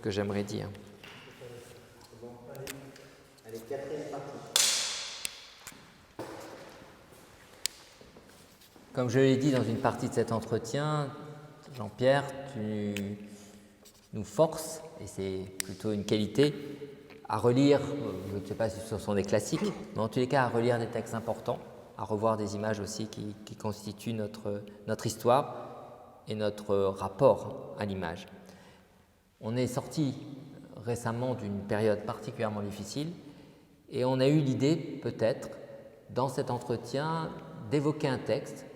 que j'aimerais dire. Allez, quatrième partie. Comme je l'ai dit dans une partie de cet entretien, Jean-Pierre, tu nous forces, et c'est plutôt une qualité, à relire, je ne sais pas si ce sont des classiques, mais en tous les cas à relire des textes importants, à revoir des images aussi qui constituent notre histoire et notre rapport à l'image. On est sorti récemment d'une période particulièrement difficile et on a eu l'idée peut-être dans cet entretien d'évoquer un texte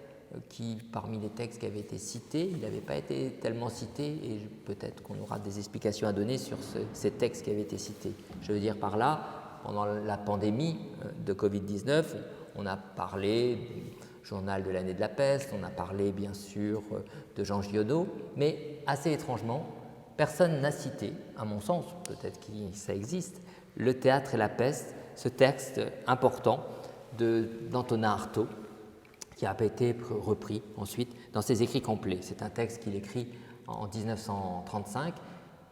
qui, parmi les textes qui avaient été cités, il n'avait pas été tellement cité et peut-être qu'on aura des explications à donner sur ces textes qui avaient été cités. Je veux dire par là, pendant la pandémie de Covid-19, on a parlé du journal de l'année de la peste, on a parlé bien sûr de Jean Giono, mais assez étrangement, personne n'a cité, à mon sens, peut-être que ça existe, Le théâtre et la peste, ce texte important d'Antonin Artaud, qui a été repris ensuite dans ses écrits complets. C'est un texte qu'il écrit en 1935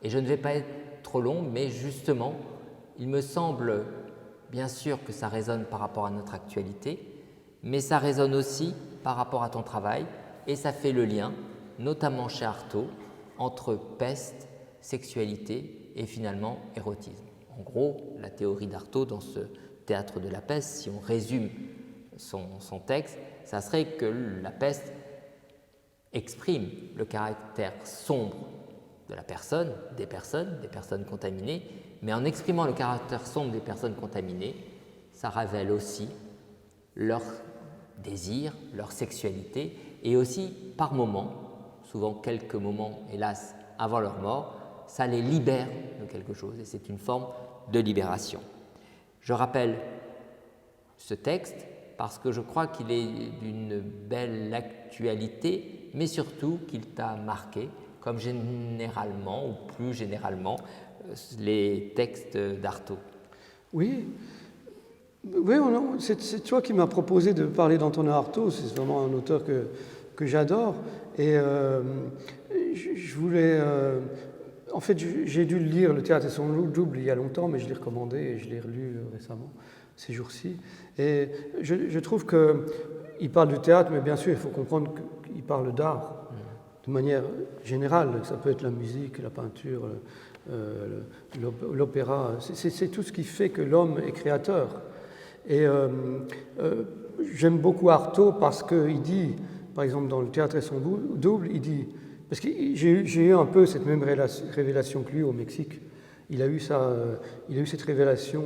et je ne vais pas être trop long, mais justement, il me semble bien sûr que ça résonne par rapport à notre actualité, mais ça résonne aussi par rapport à ton travail et ça fait le lien, notamment chez Artaud, entre peste, sexualité et finalement érotisme. En gros, la théorie d'Artaud dans ce théâtre de la peste, si on résume son texte, ça serait que la peste exprime le caractère sombre de la personne, des personnes contaminées, mais en exprimant le caractère sombre des personnes contaminées, ça révèle aussi leur désir, leur sexualité, et aussi par moments, souvent quelques moments hélas avant leur mort, ça les libère de quelque chose, et c'est une forme de libération. Je rappelle ce texte parce que je crois qu'il est d'une belle actualité, mais surtout qu'il t'a marqué, comme généralement, ou plus généralement, les textes d'Artaud. Oui, c'est toi qui m'as proposé de parler d'Antonin Artaud, c'est vraiment un auteur que j'adore, et je voulais... en fait, j'ai dû lire Le théâtre et son double il y a longtemps, mais je l'ai recommandé et je l'ai relu récemment, ces jours-ci. Et je trouve qu'il parle du théâtre, mais bien sûr, il faut comprendre qu'il parle d'art de manière générale. Ça peut être la musique, la peinture, l'opéra. C'est tout ce qui fait que l'homme est créateur. Et j'aime beaucoup Artaud parce qu'il dit, par exemple, dans Le théâtre et son double, il dit... Parce que j'ai eu un peu cette même révélation que lui au Mexique. Il a eu cette révélation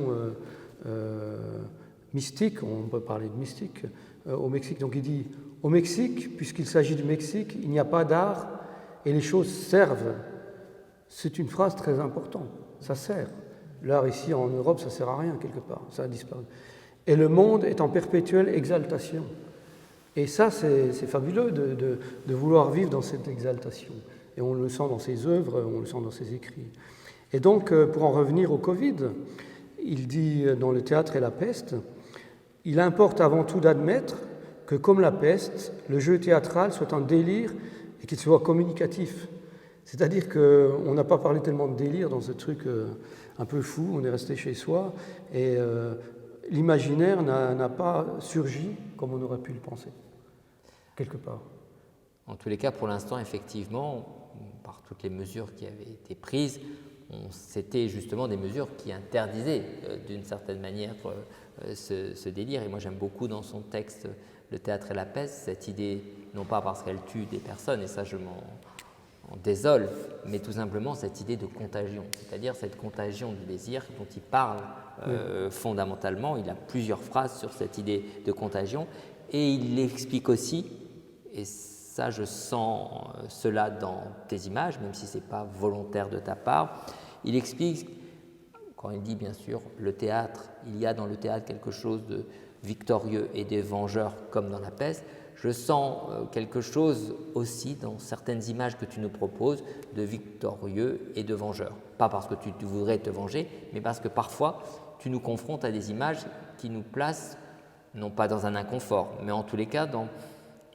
mystique, on peut parler de mystique, au Mexique. Donc il dit, au Mexique, puisqu'il s'agit du Mexique, il n'y a pas d'art et les choses servent. C'est une phrase très importante, ça sert. L'art ici en Europe, ça ne sert à rien quelque part, ça a disparu. Et le monde est en perpétuelle exaltation. Et ça, c'est fabuleux de vouloir vivre dans cette exaltation. Et on le sent dans ses œuvres, on le sent dans ses écrits. Et donc, pour en revenir au Covid, il dit dans Le théâtre et la peste, « Il importe avant tout d'admettre que, comme la peste, le jeu théâtral soit un délire et qu'il soit communicatif. » C'est-à-dire qu'on n'a pas parlé tellement de délire dans ce truc un peu fou, on est resté chez soi, et l'imaginaire n'a pas surgi comme on aurait pu le penser. Quelque part. En tous les cas, pour l'instant, effectivement, par toutes les mesures qui avaient été prises, c'était justement des mesures qui interdisaient d'une certaine manière ce délire. Et moi, j'aime beaucoup dans son texte Le théâtre et la peste, cette idée, non pas parce qu'elle tue des personnes, et ça je m'en désole, mais tout simplement cette idée de contagion, c'est-à-dire cette contagion du désir dont il parle fondamentalement. Il a plusieurs phrases sur cette idée de contagion, et il l'explique aussi. Et ça, je sens cela dans tes images, même si ce n'est pas volontaire de ta part. Il explique, quand il dit bien sûr le théâtre, il y a dans le théâtre quelque chose de victorieux et de vengeur comme dans la peste. Je sens quelque chose aussi dans certaines images que tu nous proposes de victorieux et de vengeur. Pas parce que tu voudrais te venger, mais parce que parfois tu nous confrontes à des images qui nous placent, non pas dans un inconfort, mais en tous les cas dans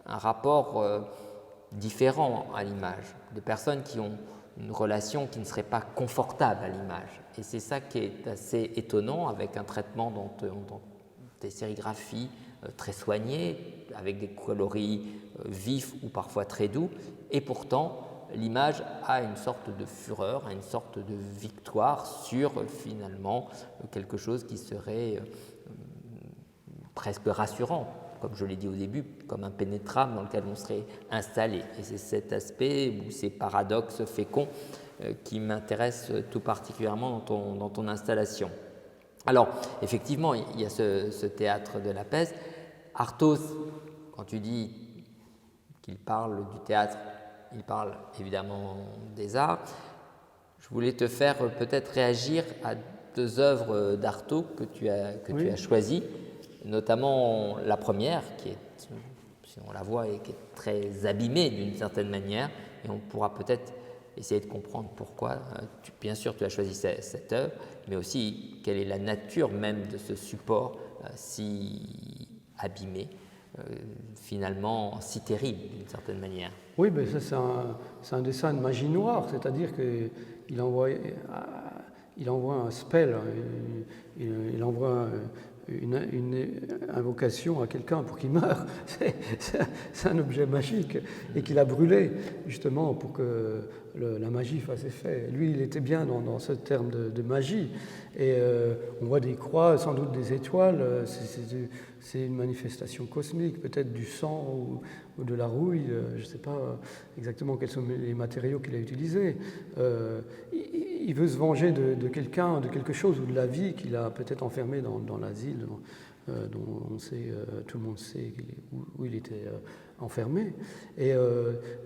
un rapport différent à l'image, de personnes qui ont une relation qui ne serait pas confortable à l'image. Et c'est ça qui est assez étonnant avec un traitement dans des sérigraphies très soignées, avec des coloris vifs ou parfois très doux, et pourtant l'image a une sorte de fureur, a une sorte de victoire sur finalement quelque chose qui serait presque rassurant, comme je l'ai dit au début, comme impénétrable dans lequel on serait installé. Et c'est cet aspect ou ces paradoxes féconds qui m'intéressent tout particulièrement dans ton installation. Alors, effectivement, il y a ce théâtre de la peste. Artaud, quand tu dis qu'il parle du théâtre, il parle évidemment des arts. Je voulais te faire peut-être réagir à 2 œuvres d'Artaud que tu as choisies, notamment la première, qui est, si on la voit, et qui est très abîmée d'une certaine manière, et on pourra peut-être essayer de comprendre pourquoi. Bien sûr, tu as choisi cette œuvre, mais aussi quelle est la nature même de ce support si abîmé, finalement si terrible d'une certaine manière. Oui, mais ça c'est un dessin de magie noire, c'est-à-dire qu'il envoie un spell, il envoie une invocation à quelqu'un pour qu'il meure. C'est un objet magique et qu'il a brûlé justement pour que la magie fasse effet. Lui, il était bien dans ce terme de magie. Et on voit des croix, sans doute des étoiles. C'est une manifestation cosmique, peut-être du sang ou de la rouille. Je ne sais pas exactement quels sont les matériaux qu'il a utilisés. Il veut se venger de quelqu'un, de quelque chose ou de la vie qu'il a peut-être enfermé dans l'asile dont tout le monde sait où il était enfermé. Et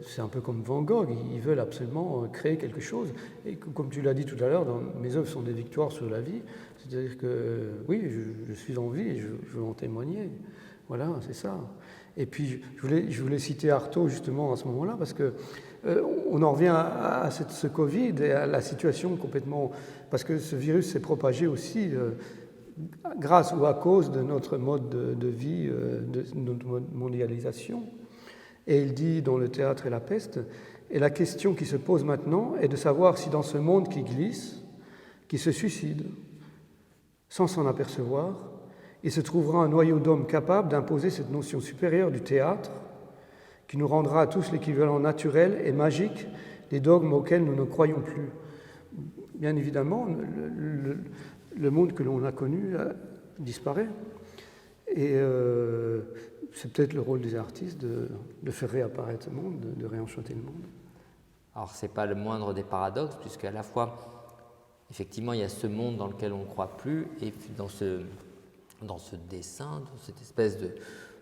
c'est un peu comme Van Gogh, ils veulent absolument créer quelque chose. Et comme tu l'as dit tout à l'heure, mes œuvres sont des victoires sur la vie. C'est-à-dire que oui, je suis en vie et je veux en témoigner. Voilà, c'est ça. Et puis je voulais citer Artaud justement à ce moment-là parce que on en revient à ce Covid et à la situation complètement... Parce que ce virus s'est propagé aussi grâce ou à cause de notre mode de vie, de notre mondialisation. Et il dit dans Le théâtre et la peste, et la question qui se pose maintenant est de savoir si dans ce monde qui glisse, qui se suicide, sans s'en apercevoir, il se trouvera un noyau d'hommes capable d'imposer cette notion supérieure du théâtre qui nous rendra à tous l'équivalent naturel et magique des dogmes auxquels nous ne croyons plus. Bien évidemment, le monde que l'on a connu disparaît. Et c'est peut-être le rôle des artistes de faire réapparaître ce monde, de réenchanter le monde. Alors, ce n'est pas le moindre des paradoxes, puisqu'à la fois, effectivement, il y a ce monde dans lequel on ne croit plus, et puis dans ce dessin, dans cette espèce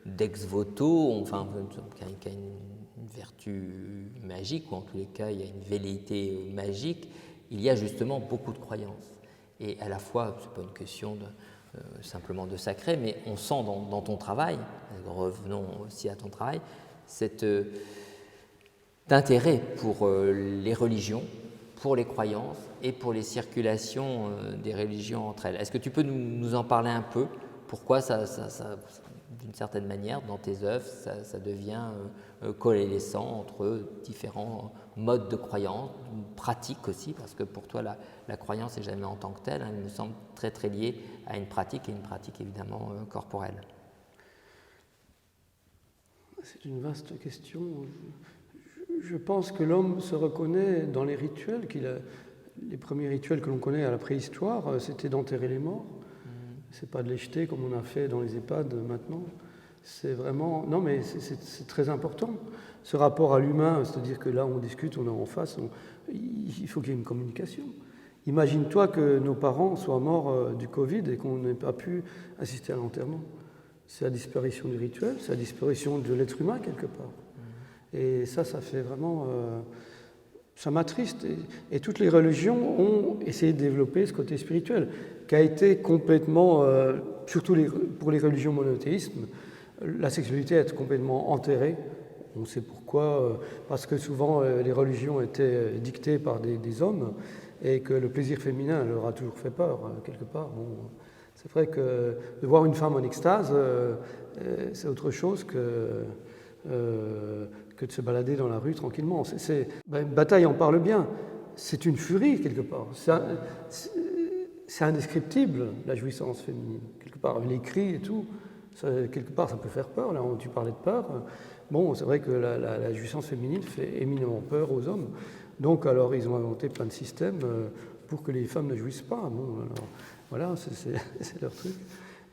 d'ex voto, enfin, qui a une vertu magique, ou en tous les cas, il y a une velléité magique, il y a justement beaucoup de croyances. Et à la fois, ce n'est pas une question simplement de sacré, mais on sent dans ton travail, revenons aussi à ton travail, cet intérêt pour les religions, pour les croyances et pour les circulations des religions entre elles. Est-ce que tu peux nous en parler un peu? Pourquoi ça d'une certaine manière, dans tes œuvres, ça devient coalescent entre différents modes de croyance, pratiques aussi, parce que pour toi, la croyance n'est jamais en tant que telle, hein, elle me semble très très liée à une pratique, et une pratique évidemment corporelle. C'est une vaste question. Je pense que l'homme se reconnaît dans les rituels, les premiers rituels que l'on connaît à la préhistoire, c'était d'enterrer les morts. C'est pas de les jeter comme on a fait dans les EHPAD maintenant. C'est vraiment... Non, mais c'est très important. Ce rapport à l'humain, c'est-à-dire que là, on discute, on est en face, il faut qu'il y ait une communication. Imagine-toi que nos parents soient morts du Covid et qu'on n'ait pas pu assister à l'enterrement. C'est la disparition du rituel, c'est la disparition de l'être humain quelque part. Et ça fait vraiment... ça m'attriste. Et toutes les religions ont essayé de développer ce côté spirituel, qui a été complètement, surtout pour les religions monothéistes, la sexualité est complètement enterrée. On sait pourquoi, parce que souvent les religions étaient dictées par des hommes et que le plaisir féminin leur a toujours fait peur, quelque part. Bon, c'est vrai que de voir une femme en extase, c'est autre chose que de se balader dans la rue tranquillement. Bataille en parle bien. c'est une furie quelque part. C'est indescriptible, la jouissance féminine. Quelque part, les cris et tout, quelque part, ça peut faire peur. Là, tu parlais de peur. Bon, c'est vrai que la jouissance féminine fait éminemment peur aux hommes. Donc, alors, ils ont inventé plein de systèmes pour que les femmes ne jouissent pas. Bon, alors, voilà, c'est leur truc.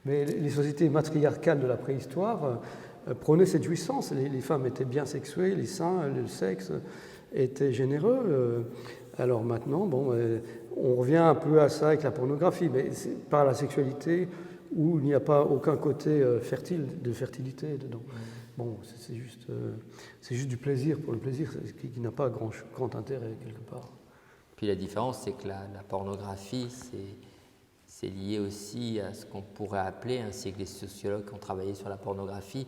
Mais les sociétés matriarcales de la préhistoire prônaient cette jouissance. Les femmes étaient bien sexuées, les seins, le sexe était généreux. Alors maintenant, bon, on revient un peu à ça avec la pornographie, mais c'est par la sexualité où il n'y a pas aucun côté de fertilité dedans. Bon, c'est juste du plaisir pour le plaisir, qui n'a pas grand intérêt quelque part. Puis la différence, c'est que la pornographie, c'est lié aussi à ce qu'on pourrait appeler, ainsi que les sociologues qui ont travaillé sur la pornographie,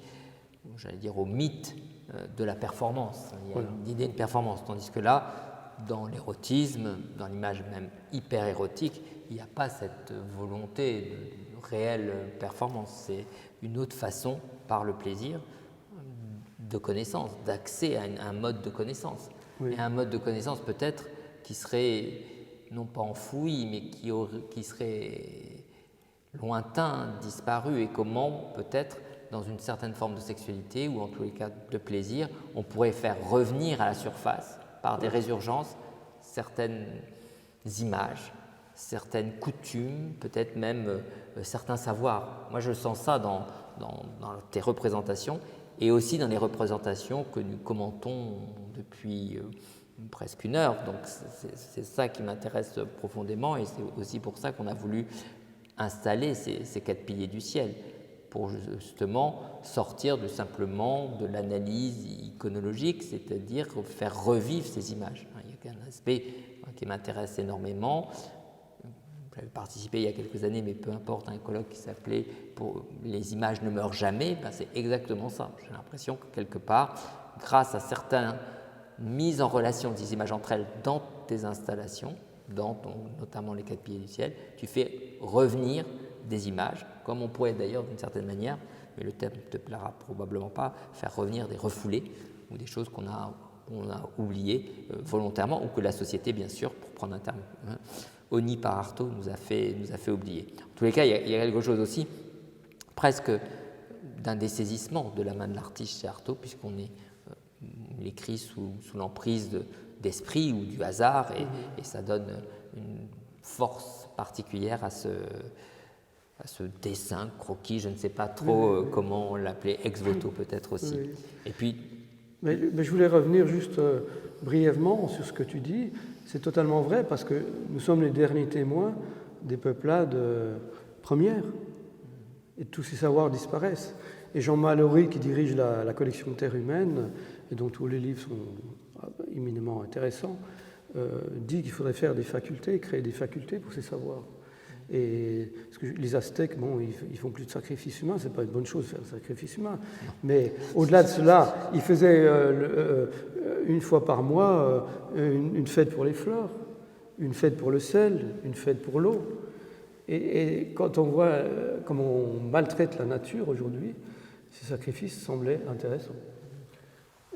j'allais dire au mythe de la performance. Il y a une idée de performance, tandis que là, dans l'érotisme, dans l'image même hyper érotique, il n'y a pas cette volonté de réelle performance. C'est une autre façon, par le plaisir, de connaissance, d'accès à un mode de connaissance. Oui. Et un mode de connaissance peut-être qui serait, non pas enfoui, mais qui serait lointain, disparu, et comment peut-être dans une certaine forme de sexualité, ou en tous les cas de plaisir, on pourrait faire revenir à la surface, par des résurgences, certaines images, certaines coutumes, peut-être même certains savoirs. Moi, je sens ça dans tes représentations, et aussi dans les représentations que nous commentons depuis presque une heure. Donc, c'est ça qui m'intéresse profondément, et c'est aussi pour ça qu'on a voulu installer ces 4 piliers du ciel, pour justement sortir simplement de l'analyse iconologique, c'est-à-dire faire revivre ces images. Il y a un aspect qui m'intéresse énormément. J'avais participé il y a quelques années, mais peu importe, à un colloque qui s'appelait « Les images ne meurent jamais », c'est exactement ça. J'ai l'impression que quelque part, grâce à certaines mises en relation des images entre elles dans tes installations, notamment les 4 piliers du ciel, tu fais revenir des images, comme on pourrait d'ailleurs d'une certaine manière, mais le terme ne te plaira probablement pas, faire revenir des refoulés ou des choses qu'on a oubliées volontairement, ou que la société, bien sûr, pour prendre un terme honni par Artaud, nous a fait oublier. En tous les cas, il y a quelque chose aussi presque d'un dessaisissement de la main de l'artiste chez Artaud, puisqu'on écrit sous l'emprise d'esprit ou du hasard, et ça donne une force particulière à ce dessin, croquis, je ne sais pas trop comment l'appeler, ex voto peut-être aussi. Oui. Et puis, mais je voulais revenir juste brièvement sur ce que tu dis. C'est totalement vrai, parce que nous sommes les derniers témoins des peuplades premières, et tous ces savoirs disparaissent. Et Jean Mallory, qui dirige la collection Terre humaine, et dont tous les livres sont éminemment intéressants, dit qu'il faudrait faire des facultés, créer des facultés pour ces savoirs. Et parce que les Aztèques, bon, ils font plus de sacrifices humains, c'est pas une bonne chose de faire un sacrifice humain. Mais au-delà de cela, ils faisaient une fois par mois une fête pour les fleurs, une fête pour le sel, une fête pour l'eau. Et quand on voit comment on maltraite la nature aujourd'hui, ces sacrifices semblaient intéressants.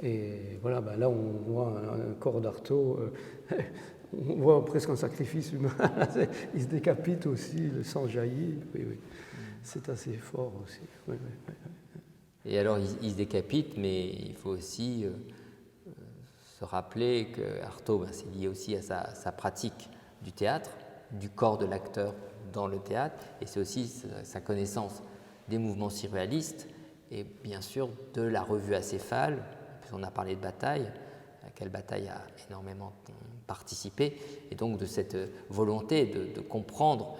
Et voilà, ben là on voit un corps d'Artaud. On voit presque un sacrifice humain. Il se décapite aussi, le sang jaillit. Oui. C'est assez fort aussi. Oui. Et alors, il se décapite, mais il faut aussi se rappeler que Artaud, c'est lié aussi à sa pratique du théâtre, du corps de l'acteur dans le théâtre, et c'est aussi sa connaissance des mouvements surréalistes, et bien sûr de la revue acéphale, puisqu'on a parlé de Bataille, à laquelle Bataille a énormément participé, et donc de cette volonté de comprendre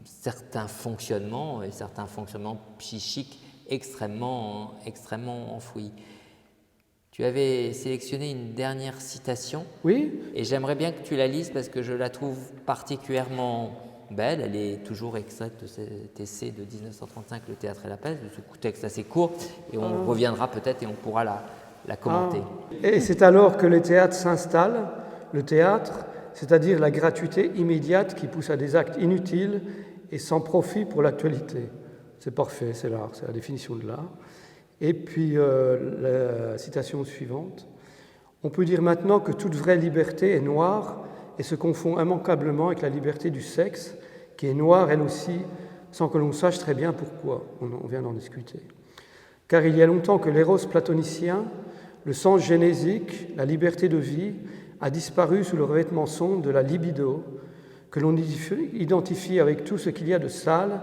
certains fonctionnements, et certains fonctionnements psychiques extrêmement enfouis. Tu avais sélectionné une dernière citation, oui, et j'aimerais bien que tu la lises parce que je la trouve particulièrement belle. Elle est toujours extraite de cet essai de 1935, Le théâtre et la peste, de ce texte assez court, et on reviendra peut-être et on pourra la commenter. Et c'est alors que le théâtre s'installe, le théâtre, c'est-à-dire la gratuité immédiate qui pousse à des actes inutiles et sans profit pour l'actualité. C'est parfait, c'est l'art, c'est la définition de l'art. Et puis la citation suivante. On peut dire maintenant que toute vraie liberté est noire et se confond immanquablement avec la liberté du sexe, qui est noire elle aussi, sans que l'on sache très bien pourquoi. On vient d'en discuter. Car il y a longtemps que l'éros platonicien, le sens génésique, la liberté de vie, a disparu sous le revêtement sombre de la libido, que l'on identifie avec tout ce qu'il y a de sale,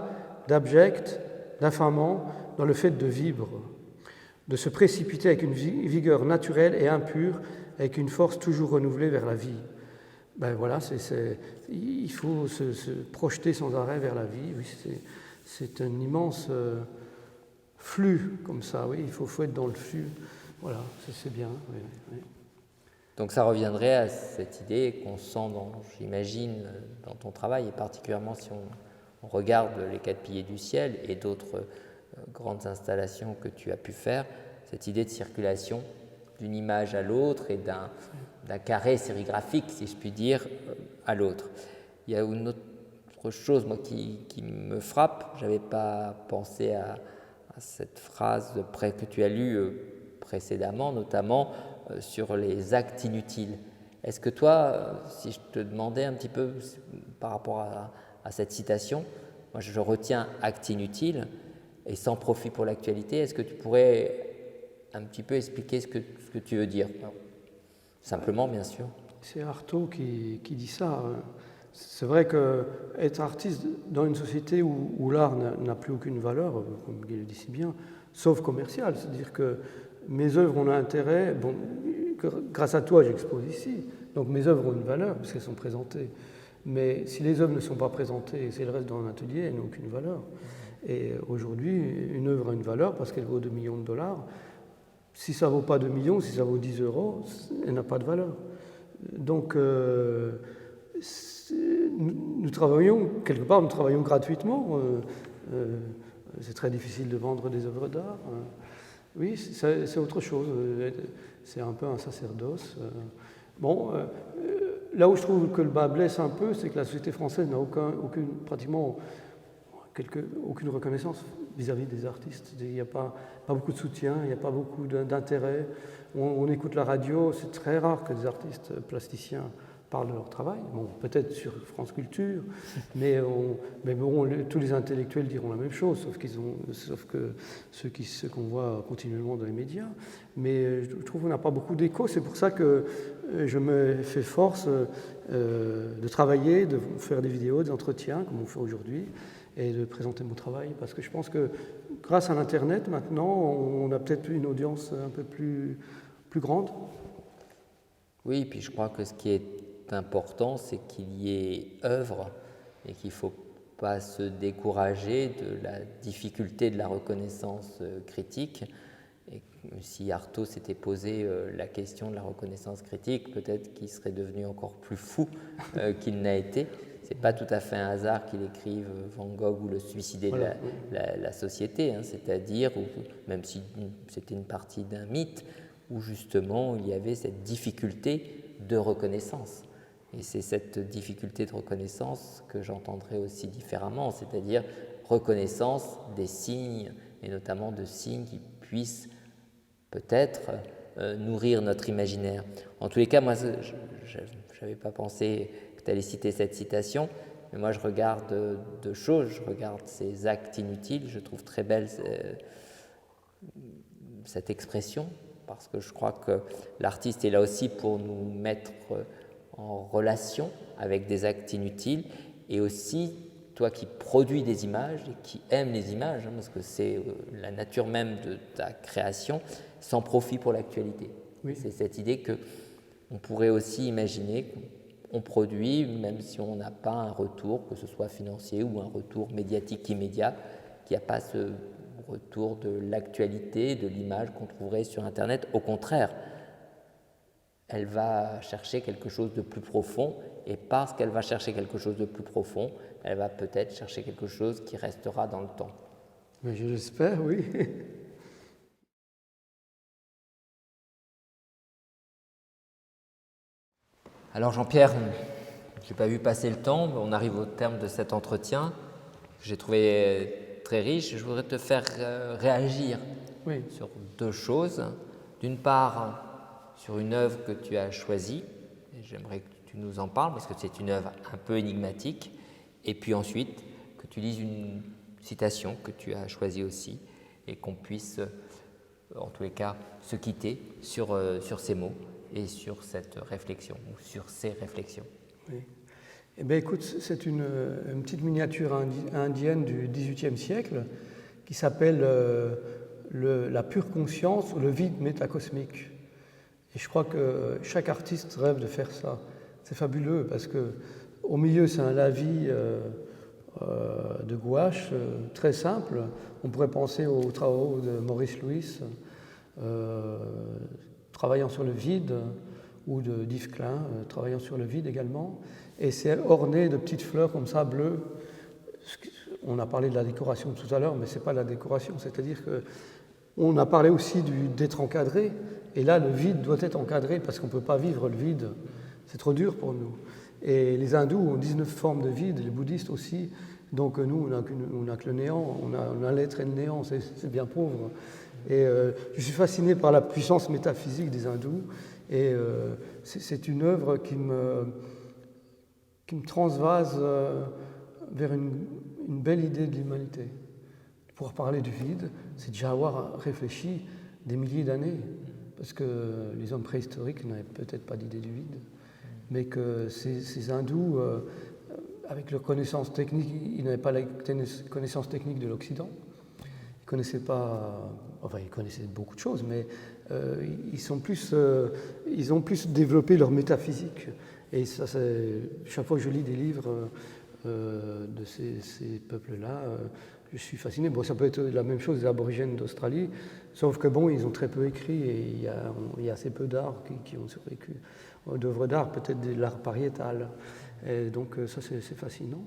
d'abject, d'infamant dans le fait de vivre, de se précipiter avec une vigueur naturelle et impure, avec une force toujours renouvelée vers la vie. Ben voilà, il faut se projeter sans arrêt vers la vie. Oui, c'est un immense flux comme ça. Oui, il faut être dans le flux. Voilà, c'est bien. Oui, oui. Donc ça reviendrait à cette idée qu'on sent, j'imagine, dans ton travail, et particulièrement si on regarde les 4 piliers du ciel et d'autres grandes installations que tu as pu faire, cette idée de circulation d'une image à l'autre et d'un carré sérigraphique, si je puis dire, à l'autre. Il y a une autre chose moi, qui me frappe, je n'avais pas pensé à cette phrase que tu as lue précédemment, notamment sur les actes inutiles. Est-ce que toi, si je te demandais un petit peu par rapport à cette citation, moi je retiens acte inutile et sans profit pour l'actualité, est-ce que tu pourrais un petit peu expliquer ce que tu veux dire? Simplement, bien sûr. C'est Artaud qui dit ça. C'est vrai qu'être artiste dans une société où l'art n'a plus aucune valeur, comme il le dit si bien, sauf commercial, c'est-à-dire que mes œuvres ont un intérêt, bon, grâce à toi j'expose ici, donc mes œuvres ont une valeur puisqu'elles sont présentées. Mais si les œuvres ne sont pas présentées et si elles restent dans un atelier, elles n'ont aucune valeur. Et aujourd'hui, une œuvre a une valeur parce qu'elle vaut 2 millions de dollars. Si ça ne vaut pas 2 millions, si ça vaut 10 €, elle n'a pas de valeur. Donc, nous travaillons, quelque part, nous travaillons gratuitement. C'est très difficile de vendre des œuvres d'art. Oui, c'est autre chose. C'est un peu un sacerdoce. Bon, là où je trouve que le bas blesse un peu, c'est que la société française n'a pratiquement aucune reconnaissance vis-à-vis des artistes. Il n'y a pas beaucoup de soutien, il n'y a pas beaucoup d'intérêt. On écoute la radio, c'est très rare que des artistes plasticiens parlent de leur travail. Bon, peut-être sur France Culture, mais tous les intellectuels diront la même chose, sauf que ceux qu'on voit continuellement dans les médias. Mais je trouve qu'on n'a pas beaucoup d'écho. C'est pour ça que je me fais force de travailler, de faire des vidéos, des entretiens, comme on fait aujourd'hui, et de présenter mon travail, parce que je pense que grâce à l'Internet, maintenant, on a peut-être une audience un peu plus grande. Oui, puis je crois que ce qui est important, c'est qu'il y ait œuvre et qu'il ne faut pas se décourager de la difficulté de la reconnaissance critique. Et si Artaud s'était posé la question de la reconnaissance critique, peut-être qu'il serait devenu encore plus fou qu'il n'a été. Ce n'est pas tout à fait un hasard qu'il écrive Van Gogh ou le suicidé de la société, hein, c'est-à-dire, même si c'était une partie d'un mythe, où justement il y avait cette difficulté de reconnaissance. Et c'est cette difficulté de reconnaissance que j'entendrais aussi différemment, c'est-à-dire reconnaissance des signes, et notamment de signes qui puissent peut-être nourrir notre imaginaire. En tous les cas, moi, je n'avais pas pensé que tu allais citer cette citation, mais moi je regarde deux choses. Je regarde ces actes inutiles, je trouve très belle cette expression, parce que je crois que l'artiste est là aussi pour nous mettre en relation avec des actes inutiles, et aussi toi qui produis des images et qui aimes les images, hein, parce que c'est la nature même de ta création, sans profit pour l'actualité. Oui. C'est cette idée qu'on pourrait aussi imaginer qu'on produit, même si on n'a pas un retour, que ce soit financier ou un retour médiatique immédiat, qu'il n'y a pas ce retour de l'actualité, de l'image qu'on trouverait sur Internet. Au contraire, elle va chercher quelque chose de plus profond, et parce qu'elle va chercher quelque chose de plus profond, elle va peut-être chercher quelque chose qui restera dans le temps. Mais je l'espère, oui. Alors Jean-Pierre, je n'ai pas vu passer le temps, on arrive au terme de cet entretien. J'ai trouvé très riche. Je voudrais te faire réagir sur deux choses. D'une part, sur une œuvre que tu as choisie. Et j'aimerais que tu nous en parles parce que c'est une œuvre un peu énigmatique. Et puis ensuite, que tu lises une citation que tu as choisie aussi et qu'on puisse, en tous les cas, se quitter sur ces mots et sur cette réflexion ou sur ces réflexions. Oui. Eh bien, écoute, c'est une petite miniature indienne du XVIIIe siècle qui s'appelle la pure conscience ou le vide métacosmique. Et je crois que chaque artiste rêve de faire ça. C'est fabuleux parce que au milieu, c'est un lavis de gouache très simple. On pourrait penser aux travaux de Maurice Louis, travaillant sur le vide, ou d'Yves Klein, travaillant sur le vide également. Et c'est orné de petites fleurs comme ça, bleues. On a parlé de la décoration tout à l'heure, mais ce n'est pas la décoration. C'est-à-dire qu'on a parlé aussi d'être encadré. Et là, le vide doit être encadré parce qu'on ne peut pas vivre le vide. C'est trop dur pour nous. Et les hindous ont 19 formes de vide, les bouddhistes aussi. Donc nous, on n'a que le néant, on a l'être et le néant, c'est bien pauvre. Et je suis fasciné par la puissance métaphysique des hindous. Et c'est une œuvre qui me transvase vers une belle idée de l'humanité. Pour parler du vide, c'est déjà avoir réfléchi des milliers d'années, parce que les hommes préhistoriques n'avaient peut-être pas d'idée du vide, mais que ces hindous, avec leur connaissance technique, ils n'avaient pas la connaissance technique de l'Occident. Ils connaissaient pas, enfin ils connaissaient beaucoup de choses, mais ils ont plus développé leur métaphysique. Et ça, chaque fois que je lis des livres de ces peuples-là, je suis fasciné. Bon, ça peut être la même chose des aborigènes d'Australie, sauf que bon, ils ont très peu écrit et il y a assez peu d'art qui ont survécu. D'œuvres d'art, peut-être de l'art pariétal. Et donc ça, c'est fascinant.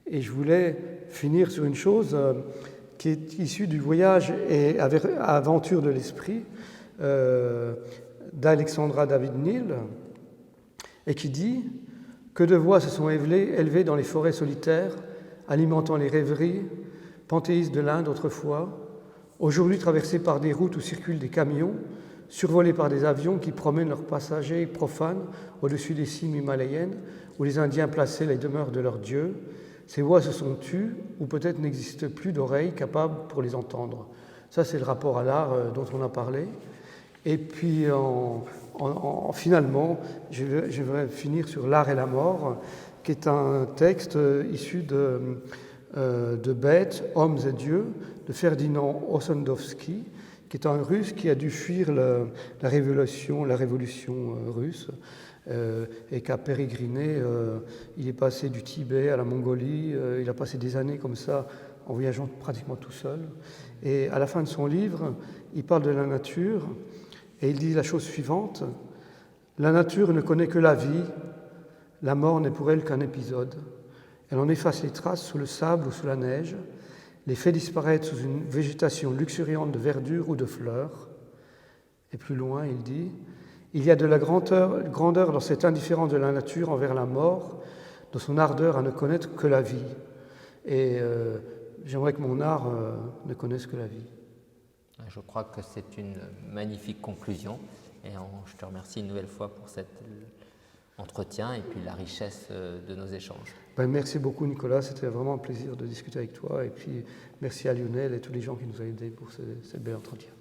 Et je voulais finir sur une chose qui est issue du voyage et aventure de l'esprit d'Alexandra David-Néel, et qui dit « Que de voix se sont élevées dans les forêts solitaires, alimentant les rêveries panthéistes de l'Inde autrefois, aujourd'hui traversées par des routes où circulent des camions, survolés par des avions qui promènent leurs passagers profanes au-dessus des cimes himalayennes, où les Indiens plaçaient les demeures de leurs dieux. Ces voix se sont tues, ou peut-être n'existe plus d'oreilles capables pour les entendre. » Ça, c'est le rapport à l'art dont on a parlé. Et puis, finalement, je vais finir sur L'art et la mort, qui est un texte issu de Bêtes, hommes et dieux, de Ferdinand Ossendowski, qui est un Russe qui a dû fuir la révolution russe et qui a pérégriné. Il est passé du Tibet à la Mongolie, il a passé des années comme ça en voyageant pratiquement tout seul. Et à la fin de son livre, il parle de la nature et il dit la chose suivante: « La nature ne connaît que la vie, la mort n'est pour elle qu'un épisode. Elle en efface les traces sous le sable ou sous la neige, les fait disparaître sous une végétation luxuriante de verdure ou de fleurs. » Et plus loin, il dit « Il y a de la grandeur dans cette indifférence de la nature envers la mort, dans son ardeur à ne connaître que la vie. » Et j'aimerais que mon art ne connaisse que la vie. Je crois que c'est une magnifique conclusion et je te remercie une nouvelle fois pour cet entretien et puis la richesse de nos échanges. Merci beaucoup Nicolas, c'était vraiment un plaisir de discuter avec toi et puis merci à Lionel et tous les gens qui nous ont aidés pour ce bel entretien.